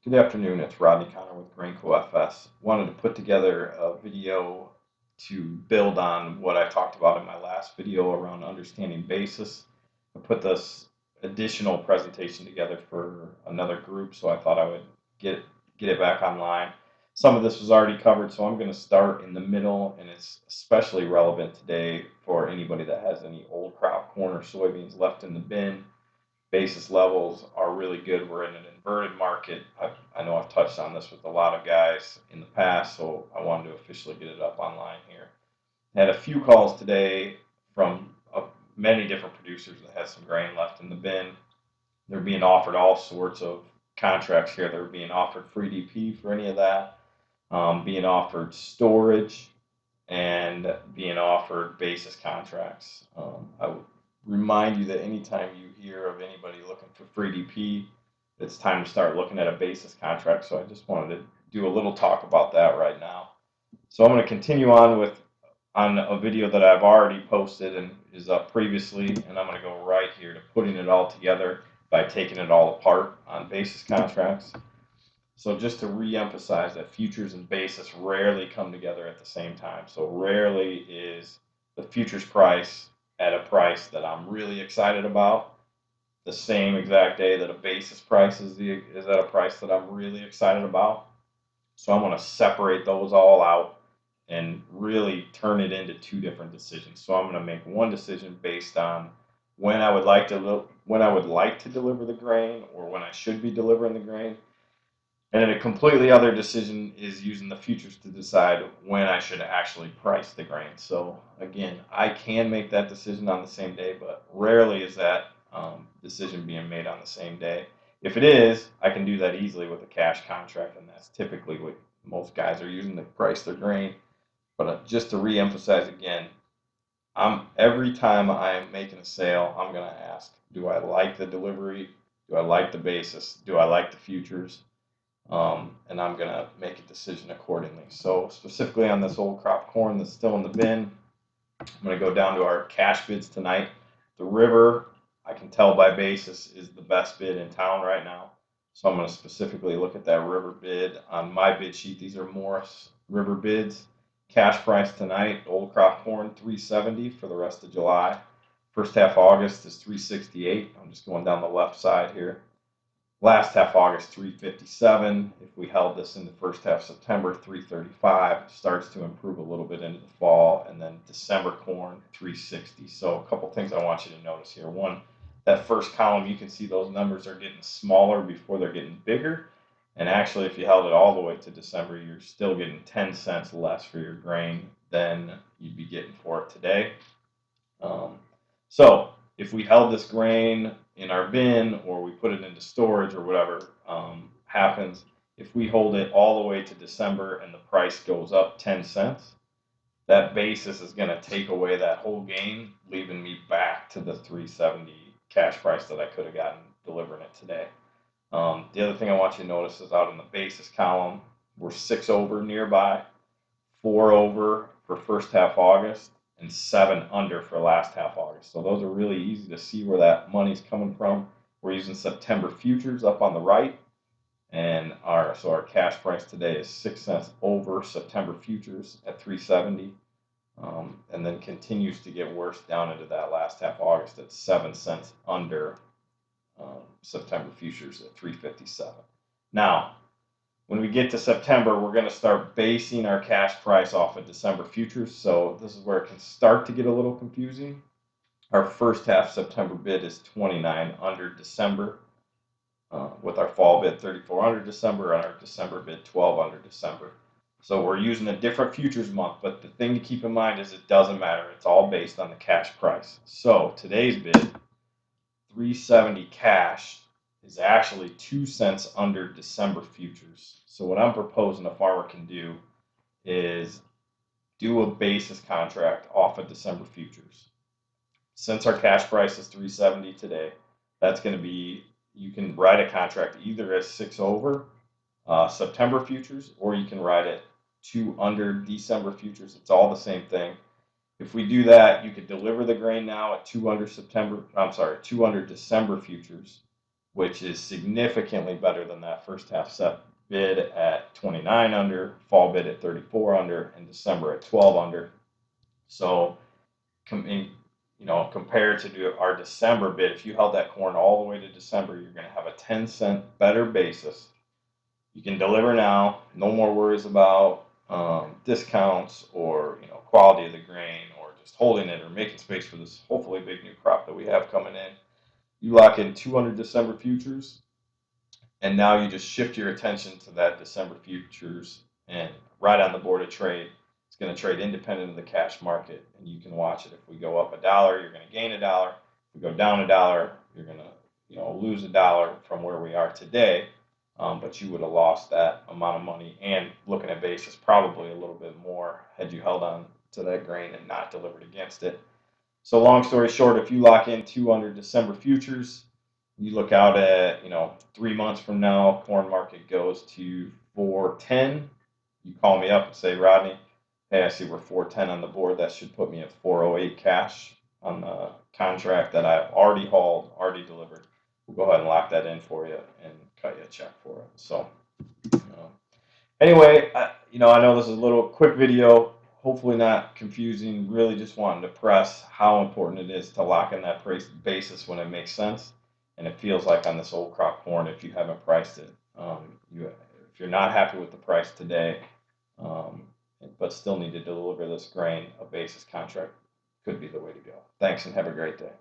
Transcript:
Good afternoon, it's Rodney Connor with Grainco FS. Wanted to put together a video to build on what I talked about in my last video around understanding basis. I put this additional presentation together for another group, so I thought I would get it back online. Some of this was already covered, so I'm going to start in the middle, and it's especially relevant today for anybody that has any old crop corn or soybeans left in the bin. Basis levels are really good. We're in an inverted market. I know I've touched on this with a lot of guys in the past, so I wanted to officially get it up online here. I had a few calls today from many different producers that had some grain left in the bin. They're being offered all sorts of contracts here. They're being offered free DP for any of that, being offered storage, and being offered basis contracts. I would remind you that anytime you hear of anybody looking for free DP, it's time to start looking at a basis contract. So I just wanted to do a little talk about that right now. So I'm going to continue on a video that I've already posted and is up previously, and I'm going to go right here to putting it all together by taking it all apart on basis contracts. So just to re-emphasize that futures and basis rarely come together at the same time. So rarely is the futures price at a price that I'm really excited about the same exact day that a basis price is at a price that I'm really excited about. So I'm going to separate those all out and really turn it into two different decisions. So I'm going to make one decision based on when I would like to deliver the grain, or when I should be delivering the grain. And then a completely other decision is using the futures to decide when I should actually price the grain. So again, I can make that decision on the same day, but rarely is that decision being made on the same day. If it is, I can do that easily with a cash contract, and that's typically what most guys are using to price their grain. But just to re-emphasize again, every time I am making a sale, I'm going to ask, do I like the delivery? Do I like the basis? Do I like the futures? And I'm going to make a decision accordingly. So specifically on this old crop corn that's still in the bin, I'm going to go down to our cash bids tonight. The river, I can tell by basis, is the best bid in town right now. So I'm going to specifically look at that river bid on my bid sheet. These are Morris river bids. Cash price tonight, old crop corn, $370 for the rest of July. First half August is $368. I'm just going down the left side here. Last half August, $357. If we held this in the first half September, $335. Starts to improve a little bit into the fall, and then December corn, $360. So a couple things I want you to notice here. One, that first column, you can see those numbers are getting smaller before they're getting bigger. And actually, if you held it all the way to December, you're still getting 10 cents less for your grain than you'd be getting for it today. So if we held this grain in our bin, or we put it into storage, or whatever happens, if we hold it all the way to December and the price goes up 10 cents, that basis is going to take away that whole gain, leaving me back to the 370 cash price that I could have gotten delivering it today. The other thing I want you to notice is out in the basis column, we're 6 over nearby, 4 over for first half August, and 7 under for last half August. So those are really easy to see where that money's coming from. We're using September futures up on the right, and our cash price today is 6 cents over September futures at 370, and then continues to get worse down into that last half August at 7 cents under September futures at 357. Now, when we get to September, we're going to start basing our cash price off of December futures. So this is where it can start to get a little confusing. Our first half September bid is 29 under December, with our fall bid 34 under December, and our December bid 12 under December. So we're using a different futures month, but the thing to keep in mind is it doesn't matter. It's all based on the cash price. So today's bid, 370 cash, is actually 2 cents under December futures. So what I'm proposing a farmer can do is do a basis contract off of December futures. Since our cash price is 370 today, that's going to be, you can write a contract either as 6 over September futures, or you can write it 2 under December futures. It's all the same thing. If we do that, you could deliver the grain now at 2 under December futures, which is significantly better than that first half set bid at 29 under, fall bid at 34 under, and December at 12 under. So, compared to our December bid, if you held that corn all the way to December, you're going to have a 10-cent better basis. You can deliver now, no more worries about discounts or quality of the grain or just holding it or making space for this hopefully big new crop that we have coming in. You lock in 200 December futures, and now you just shift your attention to that December futures and right on the board of trade. It's going to trade independent of the cash market, and you can watch it. If we go up $1, you're going to gain $1. If we go down $1, you're going to lose $1 from where we are today. But you would have lost that amount of money, and looking at basis, probably a little bit more had you held on to that grain and not delivered against it. So long story short, if you lock in 200 December futures, you look out at 3 months from now, corn market goes to 410. You call me up and say, Rodney, hey, I see we're 410 on the board. That should put me at 408 cash on the contract that I've already hauled, already delivered. We'll go ahead and lock that in for you and cut you a check for it. So anyway, I know this is a little quick video, hopefully not confusing. Really just wanting to press how important it is to lock in that price basis when it makes sense. And it feels like on this old crop corn, if you haven't priced it, if you're not happy with the price today, but still need to deliver this grain, a basis contract could be the way to go. Thanks and have a great day.